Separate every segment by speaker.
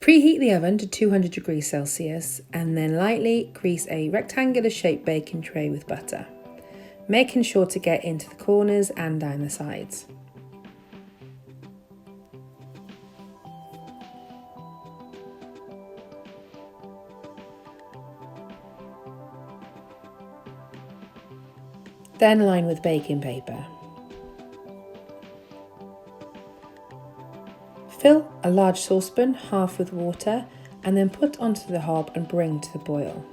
Speaker 1: Preheat the oven to 200 degrees Celsius and then lightly grease a rectangular shaped baking tray with butter, making sure to get into the corners and down the sides. Then line with baking paper. Fill a large saucepan half with water and then put onto the hob and bring to the boil.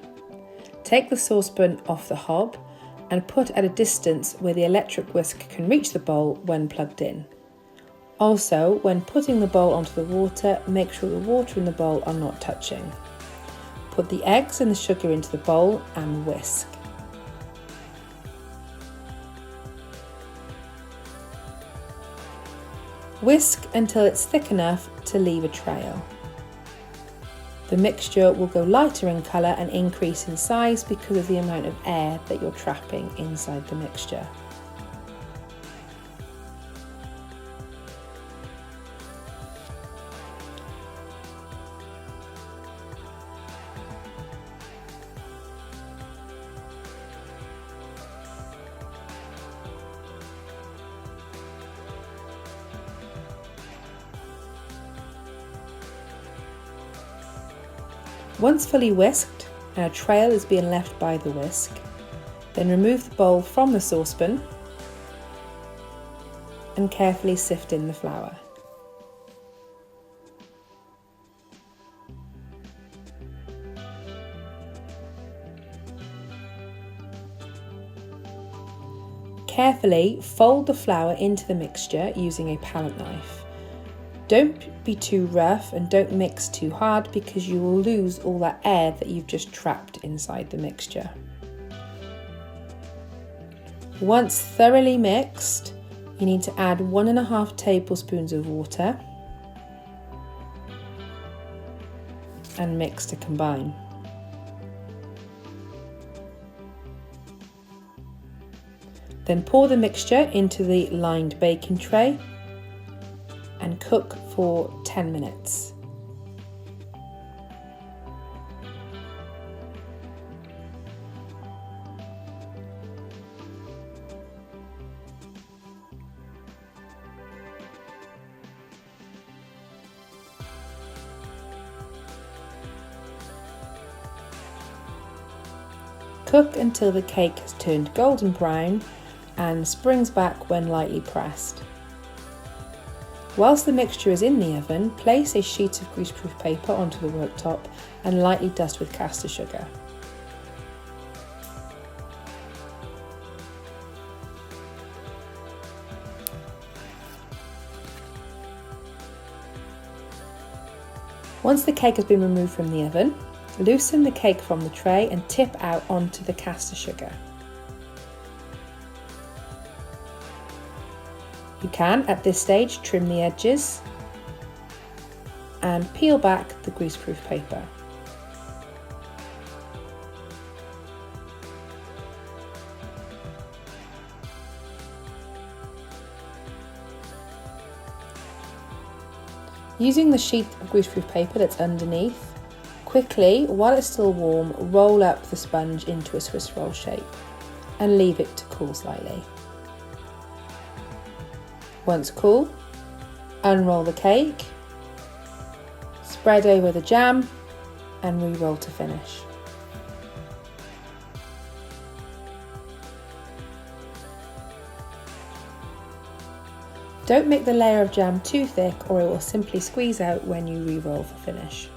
Speaker 1: Take the saucepan off the hob and put at a distance where the electric whisk can reach the bowl when plugged in. Also, when putting the bowl onto the water, make sure the water in the bowl are not touching. Put the eggs and the sugar into the bowl and whisk. Whisk until it's thick enough to leave a trail. The mixture will go lighter in colour and increase in size because of the amount of air that you're trapping inside the mixture. Once fully whisked and a trail is being left by the whisk, then remove the bowl from the saucepan and carefully sift in the flour. Carefully fold the flour into the mixture using a palette knife. Don't be too rough and don't mix too hard because you will lose all that air that you've just trapped inside the mixture. Once thoroughly mixed, you need to add 1.5 tablespoons of water and mix to combine. Then pour the mixture into the lined baking tray and cook for 10 minutes. Cook until the cake has turned golden brown and springs back when lightly pressed. Whilst the mixture is in the oven, place a sheet of greaseproof paper onto the worktop and lightly dust with caster sugar. Once the cake has been removed from the oven, loosen the cake from the tray and tip out onto the caster sugar. You can, at this stage, trim the edges and peel back the greaseproof paper. Using the sheet of greaseproof paper that's underneath, quickly, while it's still warm, roll up the sponge into a Swiss roll shape and leave it to cool slightly. Once cool, unroll the cake, spread over the jam and re-roll to finish. Don't make the layer of jam too thick or it will simply squeeze out when you re-roll for finish.